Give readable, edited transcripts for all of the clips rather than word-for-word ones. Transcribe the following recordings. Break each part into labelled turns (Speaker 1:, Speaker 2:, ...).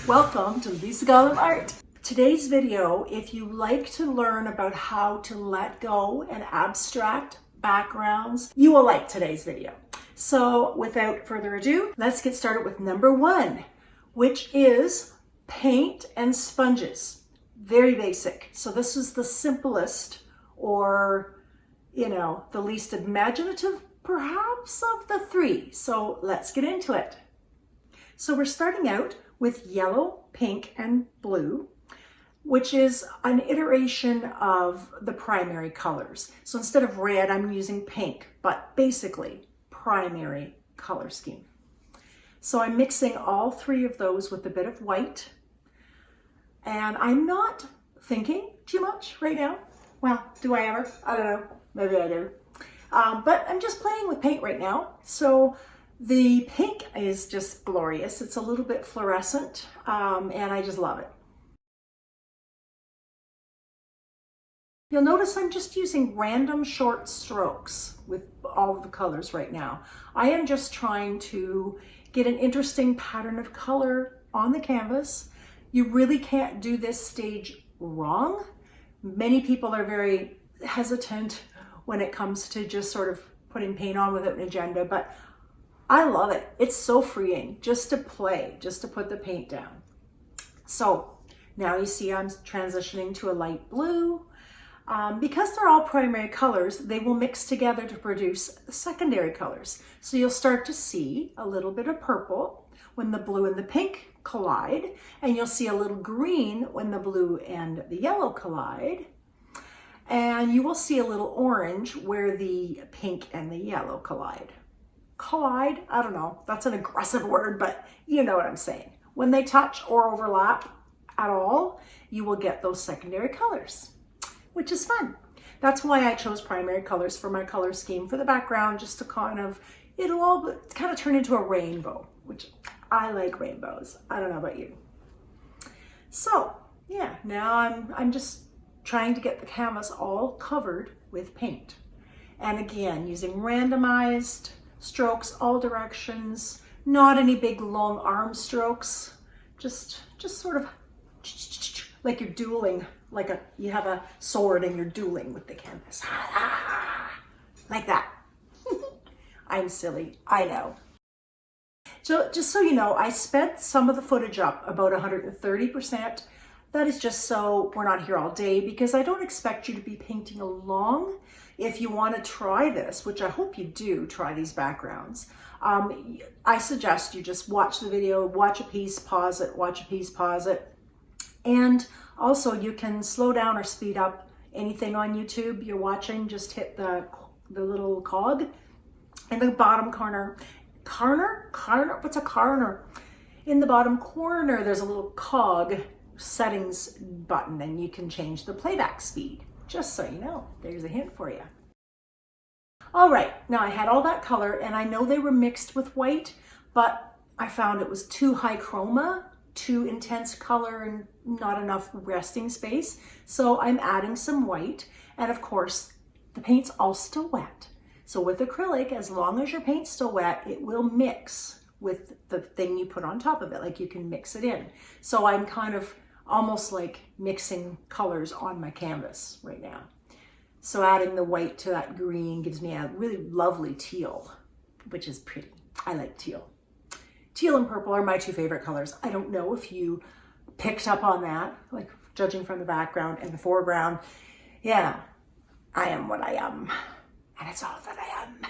Speaker 1: Welcome to Lisa Gollum Art. Today's video, if you like to learn about how to let go and abstract backgrounds, you will like today's video. So without further ado, let's get started with number one, which is paint and sponges. Very basic. So this is the simplest, or the least imaginative perhaps of the three. So let's get into it. So we're starting out with yellow, pink, and blue, which is an iteration of the primary colors. So instead of red, I'm using pink, but basically primary color scheme. So I'm mixing all three of those with a bit of white, and I'm not thinking too much right now. Well, do I ever? I don't know, maybe I do. But I'm just playing with paint right now. So the pink is just glorious. It's a little bit fluorescent, and I just love it. You'll notice I'm just using random short strokes with all of the colors right now. I am just trying to get an interesting pattern of color on the canvas. You really can't do this stage wrong. Many people are very hesitant when it comes to just sort of putting paint on without an agenda, but I love it. It's so freeing just to play, just to put the paint down. So now you see I'm transitioning to a light blue. Because they're all primary colors, they will mix together to produce secondary colors. So you'll start to see a little bit of purple when the blue and the pink collide, and you'll see a little green when the blue and the yellow collide. And you will see a little orange where the pink and the yellow collide. Collide, I don't know, that's an aggressive word, but you know what I'm saying. When they touch or overlap at all, you will get those secondary colors, which is fun. That's why I chose primary colors for my color scheme for the background, just to kind of, it'll all kind of turn into a rainbow, which I like rainbows. I don't know about you. So yeah, now I'm just trying to get the canvas all covered with paint. And again, using randomized strokes, all directions, not any big long arm strokes, just sort of like you're dueling, like you have a sword and you're dueling with the canvas. Like that. I'm silly, I know. So just so you know, I sped some of the footage up about 130%. That is just so we're not here all day, because I don't expect you to be painting along. If you want to try this, which I hope you do, try these backgrounds, I suggest you just watch the video, watch a piece, pause it, watch a piece, pause it. And also you can slow down or speed up anything on YouTube you're watching. Just hit the little cog in the bottom corner. Corner? What's a corner? In the bottom corner, there's a little cog settings button, and you can change the playback speed. Just so you know, there's a hint for you. All right, now I had all that color, and I know they were mixed with white, but I found it was too high chroma, too intense color, and not enough resting space. So I'm adding some white, and of course, the paint's all still wet. So with acrylic, as long as your paint's still wet, it will mix with the thing you put on top of it, like you can mix it in. So I'm kind of almost like mixing colors on my canvas right now. So adding the white to that green gives me a really lovely teal, which is pretty. I like teal. Teal and purple are my two favorite colors. I don't know if you picked up on that, like judging from the background and the foreground. Yeah, I am what I am, and it's all that I am.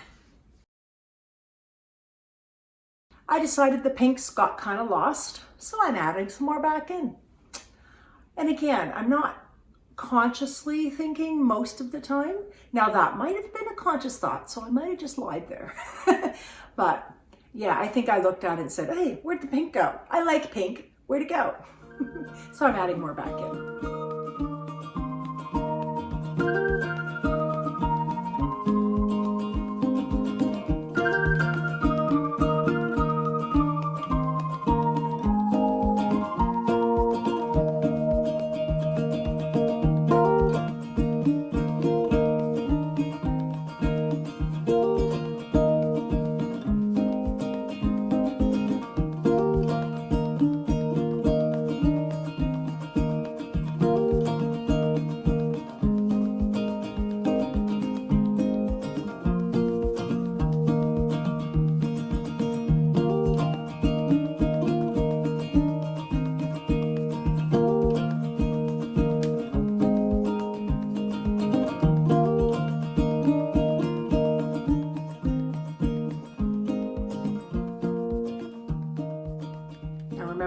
Speaker 1: I decided the pinks got kind of lost, so I'm adding some more back in. And again, I'm not consciously thinking most of the time. Now that might have been a conscious thought, so I might have just lied there. But yeah, I think I looked at it and said, hey, where'd the pink go? I like pink, where'd it go? So I'm adding more back in.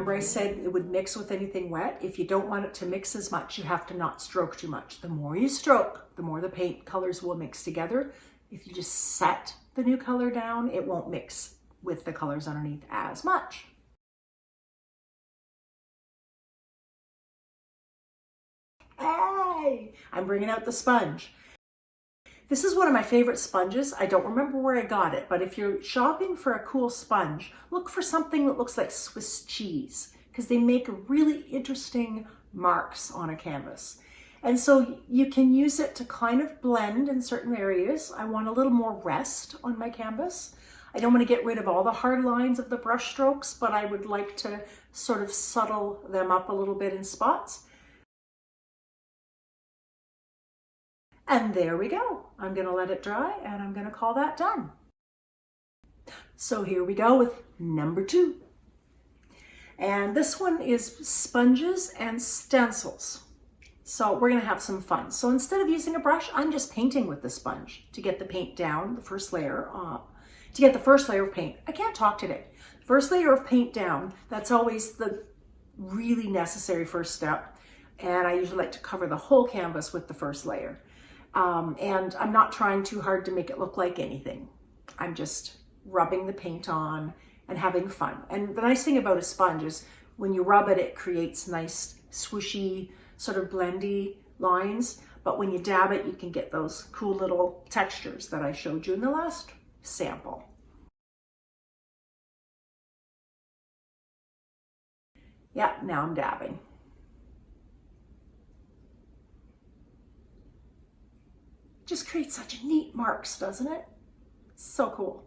Speaker 1: Remember I said it would mix with anything wet? If you don't want it to mix as much, you have to not stroke too much. The more you stroke, the more the paint colors will mix together. If you just set the new color down, it won't mix with the colors underneath as much. Hey, I'm bringing out the sponge. This is one of my favorite sponges. I don't remember where I got it, but if you're shopping for a cool sponge, look for something that looks like Swiss cheese, because they make really interesting marks on a canvas. And so you can use it to kind of blend in certain areas. I want a little more rest on my canvas. I don't want to get rid of all the hard lines of the brush strokes, but I would like to sort of subtle them up a little bit in spots. And there we go. I'm going to let it dry and I'm going to call that done. So here we go with number 2. And this one is sponges and stencils. So we're going to have some fun. So instead of using a brush, I'm just painting with the sponge to get the paint down, the first layer, to get the first layer of paint. I can't talk today. First layer of paint down, that's always the really necessary first step. And I usually like to cover the whole canvas with the first layer. And I'm not trying too hard to make it look like anything. I'm just rubbing the paint on and having fun. And the nice thing about a sponge is when you rub it, it creates nice swooshy, sort of blendy lines. But when you dab it, you can get those cool little textures that I showed you in the last sample. Yeah, now I'm dabbing. Just creates such neat marks, doesn't it? So cool.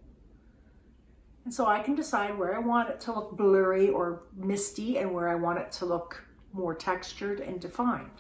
Speaker 1: And so I can decide where I want it to look blurry or misty and where I want it to look more textured and defined.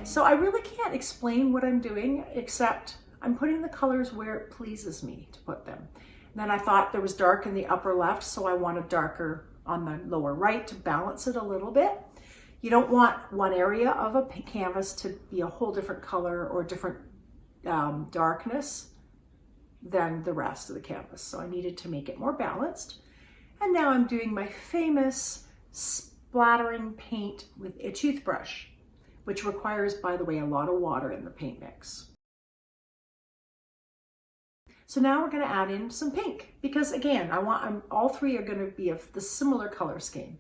Speaker 1: So I really can't explain what I'm doing, except I'm putting the colors where it pleases me to put them. And then I thought there was dark in the upper left, so I wanted darker on the lower right to balance it a little bit. You don't want one area of a canvas to be a whole different color or different darkness than the rest of the canvas. So I needed to make it more balanced. And now I'm doing my famous splattering paint with a toothbrush, which requires, by the way, a lot of water in the paint mix. So now we're going to add in some pink, because again, all three are going to be of the similar color scheme.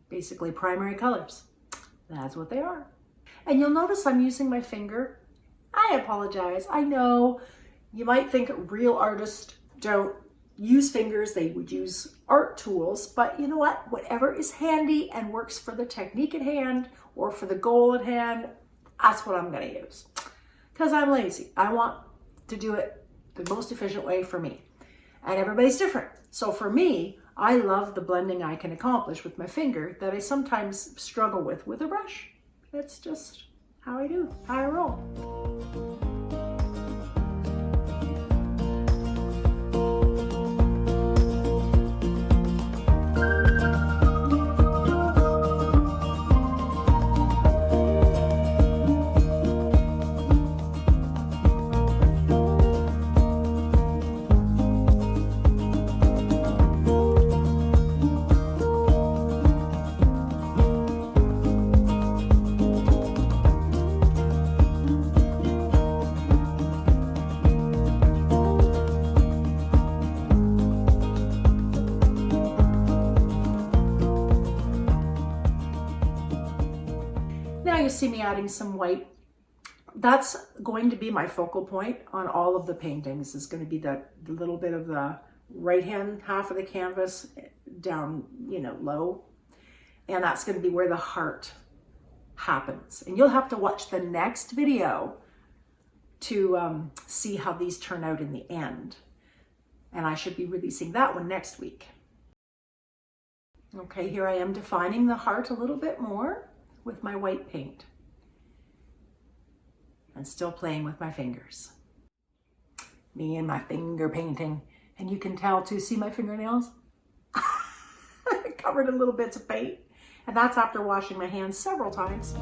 Speaker 1: Basically primary colors. That's what they are. And you'll notice I'm using my finger. I apologize. I know you might think real artists don't use fingers, they would use art tools, but you know what? Whatever is handy and works for the technique at hand or for the goal at hand, that's what I'm going to use. Because I'm lazy. I want to do it the most efficient way for me. And everybody's different. So for me, I love the blending I can accomplish with my finger that I sometimes struggle with a brush. It's just how I do, how I roll. Now you see me adding some white. That's going to be my focal point on all of the paintings. Is going to be the little bit of the right-hand half of the canvas down, low. And that's going to be where the heart happens. And you'll have to watch the next video to see how these turn out in the end. And I should be releasing that one next week. Okay, here I am defining the heart a little bit more with my white paint. And still playing with my fingers. Me and my finger painting. And you can tell too, see my fingernails? Covered in little bits of paint. And that's after washing my hands several times.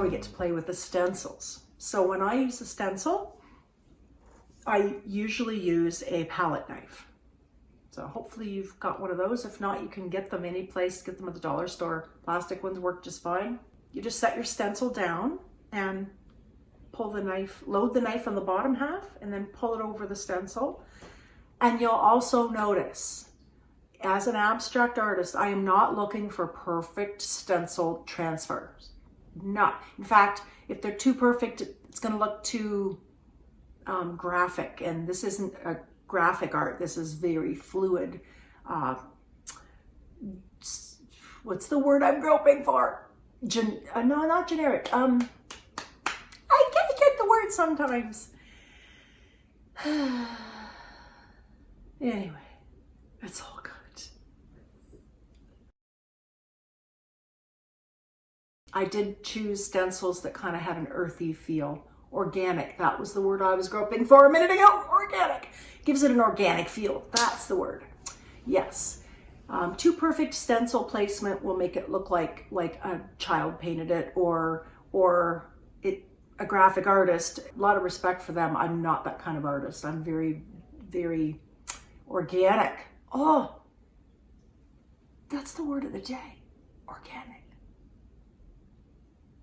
Speaker 1: We get to play with the stencils. So when I use a stencil, I usually use a palette knife. So hopefully you've got one of those. If not, you can get them any place, get them at the dollar store. Plastic ones work just fine. You just set your stencil down and pull the knife, load the knife on the bottom half and then pull it over the stencil. And you'll also notice, as an abstract artist, I am not looking for perfect stencil transfers. Not. In fact, if they're too perfect, it's going to look too graphic. And this isn't a graphic art. This is very fluid. What's the word I'm groping for? No, not generic. I can't get the word sometimes. Anyway, it's all good. I did choose stencils that kind of had an earthy feel. Organic, that was the word I was groping for a minute ago. Organic. Gives it an organic feel. That's the word. Yes. Too perfect stencil placement will make it look like a child painted it or a graphic artist. A lot of respect for them. I'm not that kind of artist. I'm very, very organic. Oh, that's the word of the day. Organic.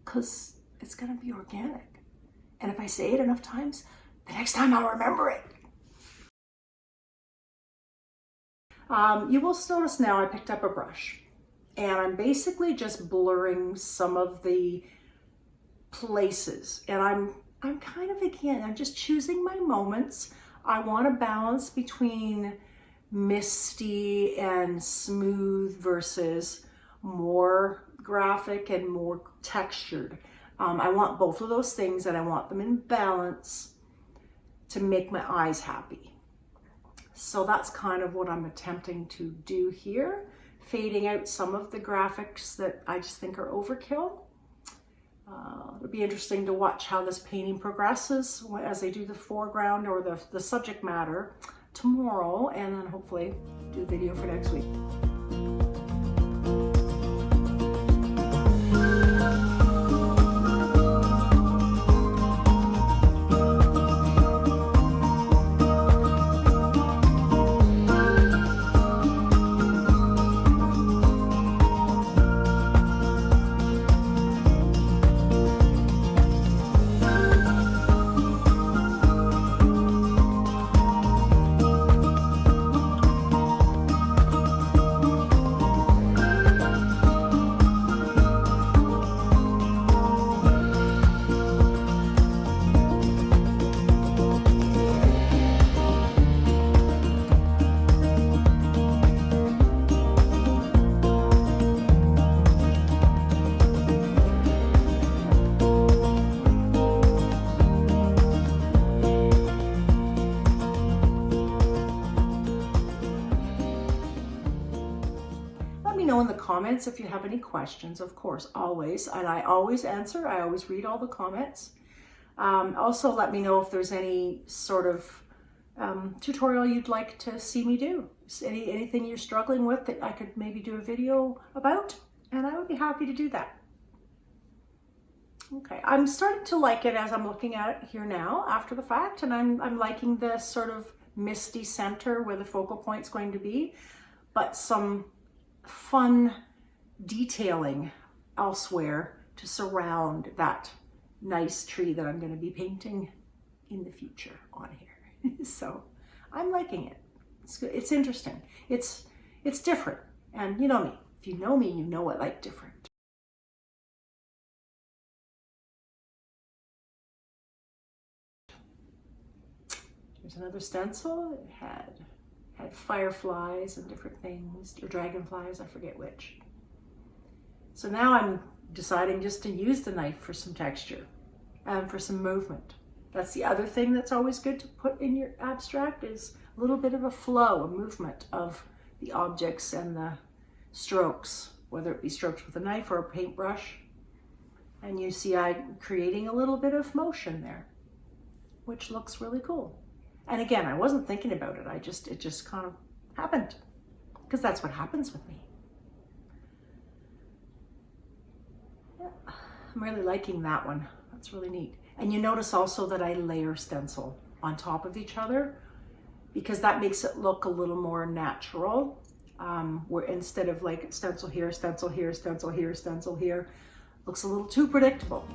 Speaker 1: Because it's going to be organic. And if I say it enough times, the next time I'll remember it. You will notice now I picked up a brush and I'm basically just blurring some of the places. And I'm kind of, again, I'm just choosing my moments. I want to balance between misty and smooth versus more graphic and more textured. I want both of those things and I want them in balance to make my eyes happy. So that's kind of what I'm attempting to do here, fading out some of the graphics that I just think are overkill. It'll be interesting to watch how this painting progresses as I do the foreground or the subject matter tomorrow, and then hopefully do a video for next week. In the comments if you have any questions, of course, always, and I always answer. I always read all the comments. Also let me know if there's any sort of tutorial you'd like to see me do, anything you're struggling with that I could maybe do a video about, and I would be happy to do that. Okay, I'm starting to like it as I'm looking at it here now after the fact, and I'm liking the sort of misty center where the focal point's going to be, but some fun detailing elsewhere to surround that nice tree that I'm going to be painting in the future on here. So I'm liking it. It's good. It's interesting. It's different. And you know me, If you know me, you know I like different. Here's another stencil. It had fireflies and different things, or dragonflies, I forget which. So now I'm deciding just to use the knife for some texture and for some movement. That's the other thing that's always good to put in your abstract, is a little bit of a flow, a movement of the objects and the strokes, whether it be strokes with a knife or a paintbrush. And you see I'm creating a little bit of motion there, which looks really cool. And again, I wasn't thinking about it. It just kind of happened, because that's what happens with me. Yeah, I'm really liking that one. That's really neat. And you notice also that I layer stencil on top of each other, because that makes it look a little more natural. Where instead of like stencil here, stencil here, stencil here, stencil here, looks a little too predictable.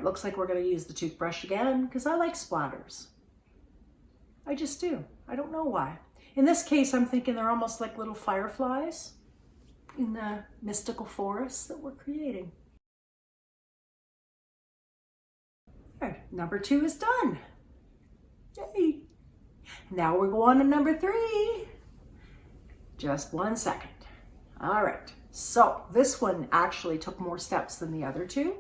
Speaker 1: Looks like we're going to use the toothbrush again, because I like splatters. I just do. I don't know why. In this case, I'm thinking they're almost like little fireflies in the mystical forest that we're creating. All right, number 2 is done. Yay! Now we're going to number 3. Just 1 second. All right, so this one actually took more steps than the other 2.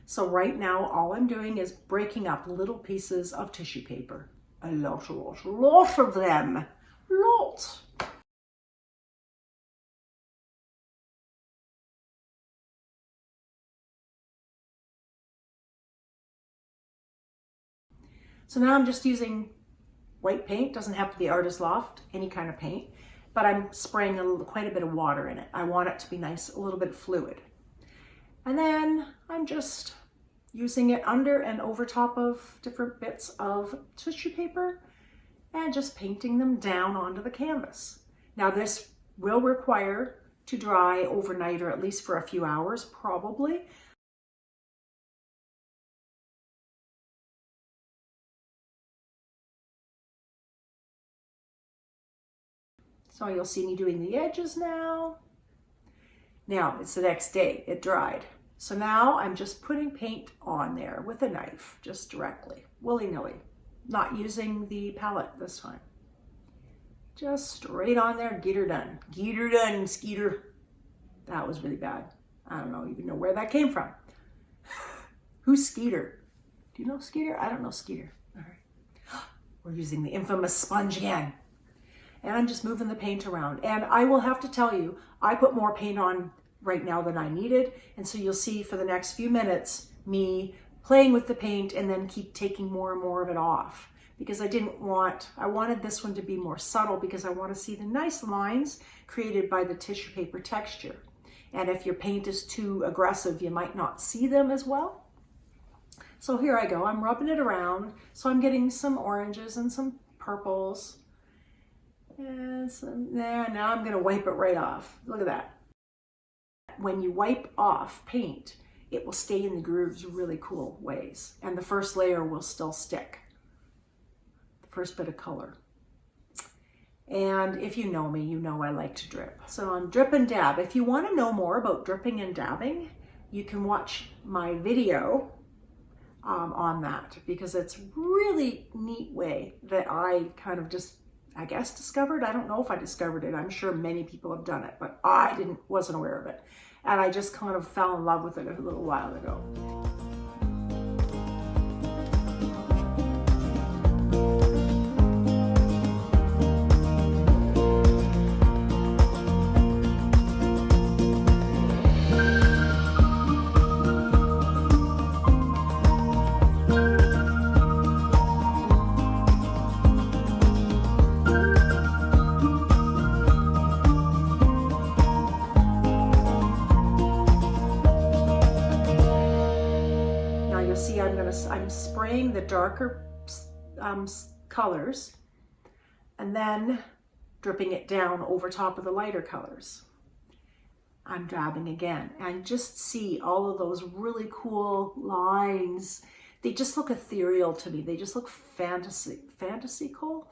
Speaker 1: So right now, all I'm doing is breaking up little pieces of tissue paper. A lot of them. Lots. So now I'm just using white paint. Doesn't have to be Artist Loft, any kind of paint. But I'm spraying quite a bit of water in it. I want it to be nice, a little bit fluid. And then I'm just using it under and over top of different bits of tissue paper and just painting them down onto the canvas. Now this will require to dry overnight, or at least for a few hours, probably. So you'll see me doing the edges now. Now it's the next day, it dried. So now I'm just putting paint on there with a knife, just directly, willy-nilly, not using the palette this time. Just straight on there, get her done. Get her done, Skeeter. That was really bad. I don't even know where that came from. Who's Skeeter? Do you know Skeeter? I don't know Skeeter. All right. We're using the infamous sponge again. And I'm just moving the paint around. And I will have to tell you, I put more paint on right now than I needed. And so you'll see for the next few minutes, me playing with the paint and then keep taking more and more of it off. Because I wanted this one to be more subtle, because I want to see the nice lines created by the tissue paper texture. And if your paint is too aggressive, you might not see them as well. So here I go, I'm rubbing it around. So I'm getting some oranges and some purples. And some there, now I'm gonna wipe it right off. Look at that. When you wipe off paint, it will stay in the grooves really cool ways. And the first layer will still stick. The first bit of color. And if you know me, you know I like to drip. So I'm drip and dab. If you want to know more about dripping and dabbing, you can watch my video on that, because it's really neat way that I kind of just, I guess, discovered. I don't know if I discovered it. I'm sure many people have done it, but I wasn't aware of it. And I just kind of fell in love with it a little while ago. getting the darker colors and then dripping it down over top of the lighter colors. I'm dabbing again and just see all of those really cool lines. They just look ethereal to me. They just look fantastical,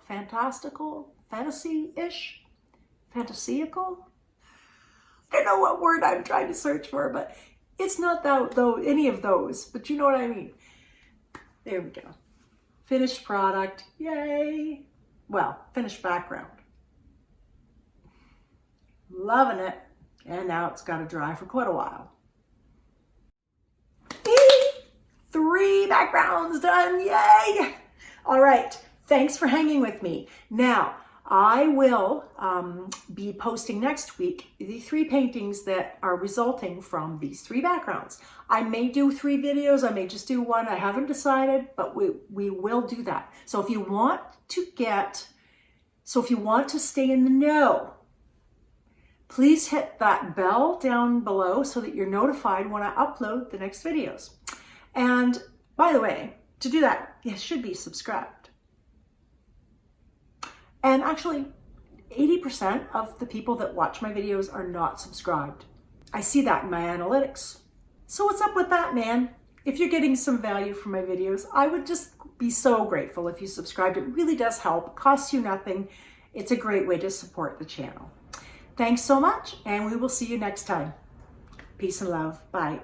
Speaker 1: fantasy-ish, fantasiacal. I don't know what word I'm trying to search for, but it's not though any of those, but you know what I mean. There we go. Finished product, yay. Well, finished background. Loving it. And now it's got to dry for quite a while. 3 backgrounds done, yay! All right, thanks for hanging with me. Now, I will be posting next week the 3 paintings that are resulting from these 3 backgrounds. I may do 3 videos, I may just do 1, I haven't decided, but we will do that. So if you want to stay in the know, please hit that bell down below so that you're notified when I upload the next videos. And by the way, to do that, you should be subscribed. And actually, 80% of the people that watch my videos are not subscribed. I see that in my analytics. So what's up with that, man? If you're getting some value from my videos, I would just be so grateful if you subscribed. It really does help. It costs you nothing. It's a great way to support the channel. Thanks so much, and we will see you next time. Peace and love. Bye.